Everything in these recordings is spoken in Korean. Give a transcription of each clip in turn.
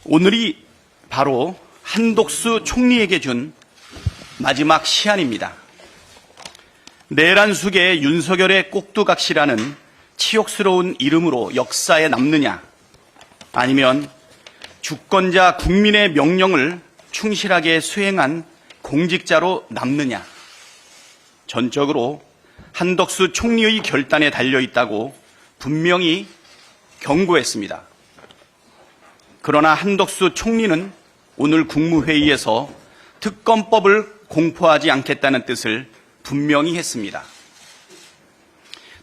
오늘이 바로 한독수 총리에게 준 마지막 시한입니다. 내란숙의 윤석열의 꼭두각시라는 치욕스러운 이름으로 역사에 남느냐, 아니면 주권자 국민의 명령을 충실하게 수행한 공직자로 남느냐, 전적으로 한덕수 총리의 결단에 달려있다고 분명히 경고했습니다. 그러나 한덕수 총리는 오늘 국무회의에서 특검법을 공포하지 않겠다는 뜻을 분명히 했습니다.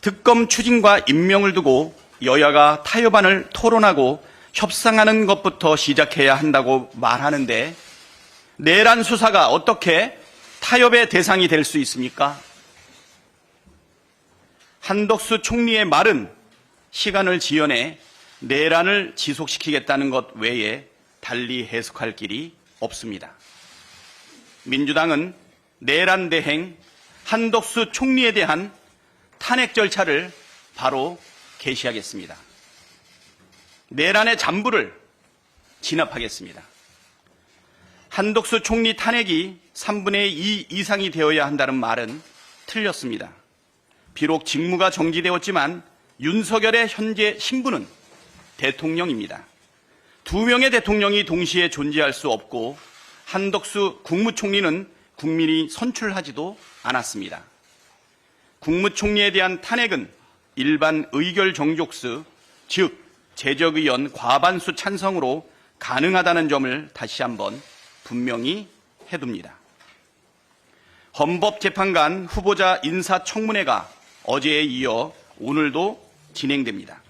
특검 추진과 임명을 두고 여야가 타협안을 토론하고 협상하는 것부터 시작해야 한다고 말하는데, 내란 수사가 어떻게 타협의 대상이 될 수 있습니까? 한덕수 총리의 말은 시간을 지연해 내란을 지속시키겠다는 것 외에 달리 해석할 길이 없습니다. 민주당은 내란 대행 한덕수 총리에 대한 탄핵 절차를 바로 개시하겠습니다. 내란의 잔부를 진압하겠습니다. 한덕수 총리 탄핵이 3분의 2 이상이 되어야 한다는 말은 틀렸습니다. 비록 직무가 정지되었지만 윤석열의 현재 신분은 대통령입니다. 두 명의 대통령이 동시에 존재할 수 없고 한덕수 국무총리는 국민이 선출하지도 않았습니다. 국무총리에 대한 탄핵은 일반 의결 정족수, 즉 재적의원 과반수 찬성으로 가능하다는 점을 다시 한번 분명히 해둡니다. 헌법재판관 후보자 인사청문회가 어제에 이어 오늘도 진행됩니다.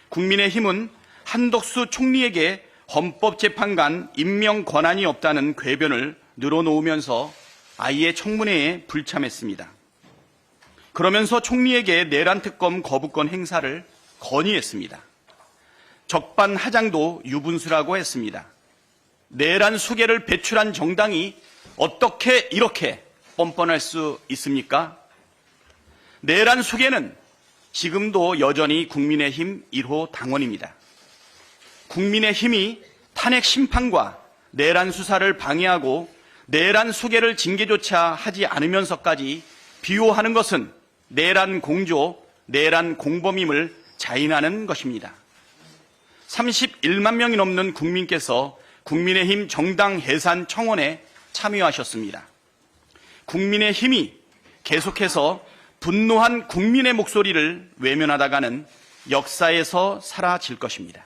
국민의힘은 한덕수 총리에게 헌법재판관 임명 권한이 없다는 궤변을 늘어놓으면서 아예 청문회에 불참했습니다. 그러면서 총리에게 내란특검 거부권 행사를 건의했습니다. 적반하장도 유분수라고 했습니다. 내란 수개를 배출한 정당이 어떻게 이렇게 뻔뻔할 수 있습니까? 내란 수개는 지금도 여전히 국민의힘 1호 당원입니다. 국민의힘이 탄핵 심판과 내란 수사를 방해하고 내란 수개를 징계조차 하지 않으면서까지 비호하는 것은 내란 공조, 내란 공범임을 자인하는 것입니다. 31만 명이 넘는 국민께서 국민의힘 정당 해산 청원에 참여하셨습니다. 국민의힘이 계속해서 분노한 국민의 목소리를 외면하다가는 역사에서 사라질 것입니다.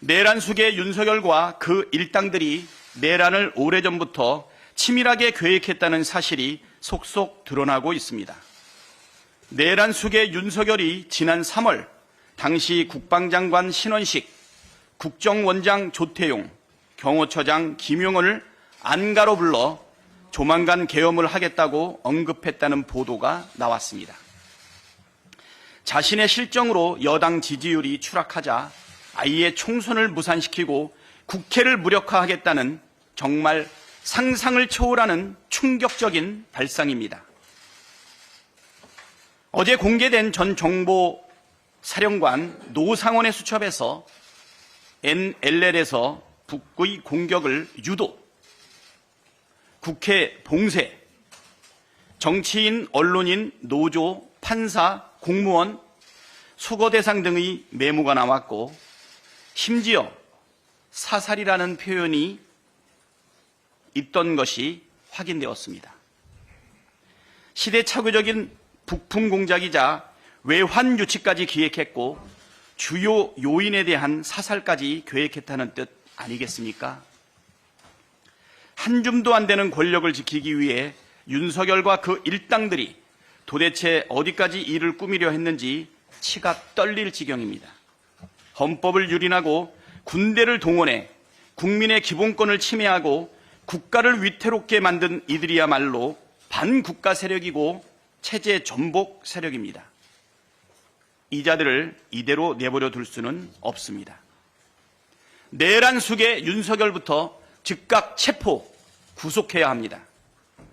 내란 수계 윤석열과 그 일당들이 내란을 오래전부터 치밀하게 계획했다는 사실이 속속 드러나고 있습니다. 내란 수계 윤석열이 지난 3월 당시 국방장관 신원식, 국정원장 조태용, 경호처장 김용원을 안가로 불러 조만간 계엄을 하겠다고 언급했다는 보도가 나왔습니다. 자신의 실정으로 여당 지지율이 추락하자 아예 총선을 무산시키고 국회를 무력화하겠다는 정말 상상을 초월하는 충격적인 발상입니다. 어제 공개된 전 정보사령관 노상원의 수첩에서 NLL에서 북의 공격을 유도, 국회 봉쇄, 정치인, 언론인, 노조, 판사, 공무원, 수거 대상 등의 메모가 나왔고, 심지어 사살이라는 표현이 있던 것이 확인되었습니다. 시대착오적인 북풍 공작이자 외환 유치까지 기획했고 주요 요인에 대한 사살까지 계획했다는 뜻 아니겠습니까? 한 줌도 안 되는 권력을 지키기 위해 윤석열과 그 일당들이 도대체 어디까지 일을 꾸미려 했는지 치가 떨릴 지경입니다. 헌법을 유린하고 군대를 동원해 국민의 기본권을 침해하고 국가를 위태롭게 만든 이들이야말로 반국가 세력이고 체제 전복 세력입니다. 이 자들을 이대로 내버려 둘 수는 없습니다. 내란 수계 윤석열부터 즉각 체포, 구속해야 합니다.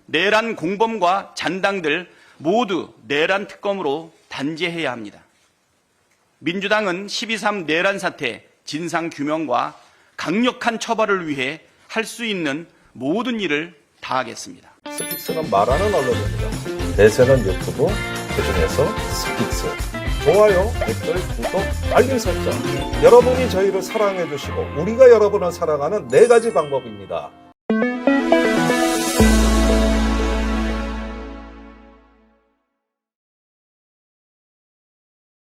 내란 공범과 잔당들 모두 내란 특검으로 단죄해야 합니다. 민주당은 12.3 내란 사태 진상 규명과 강력한 처벌을 위해 할 수 있는 모든 일을 다하겠습니다. 스픽스는 말하는 언론입니다. 대세는 유튜브, 그중에서 스픽스. 좋아요, 댓글, 구독, 알림 설정. 여러분이 저희를 사랑해 주시고 우리가 여러분을 사랑하는 4가지 방법입니다.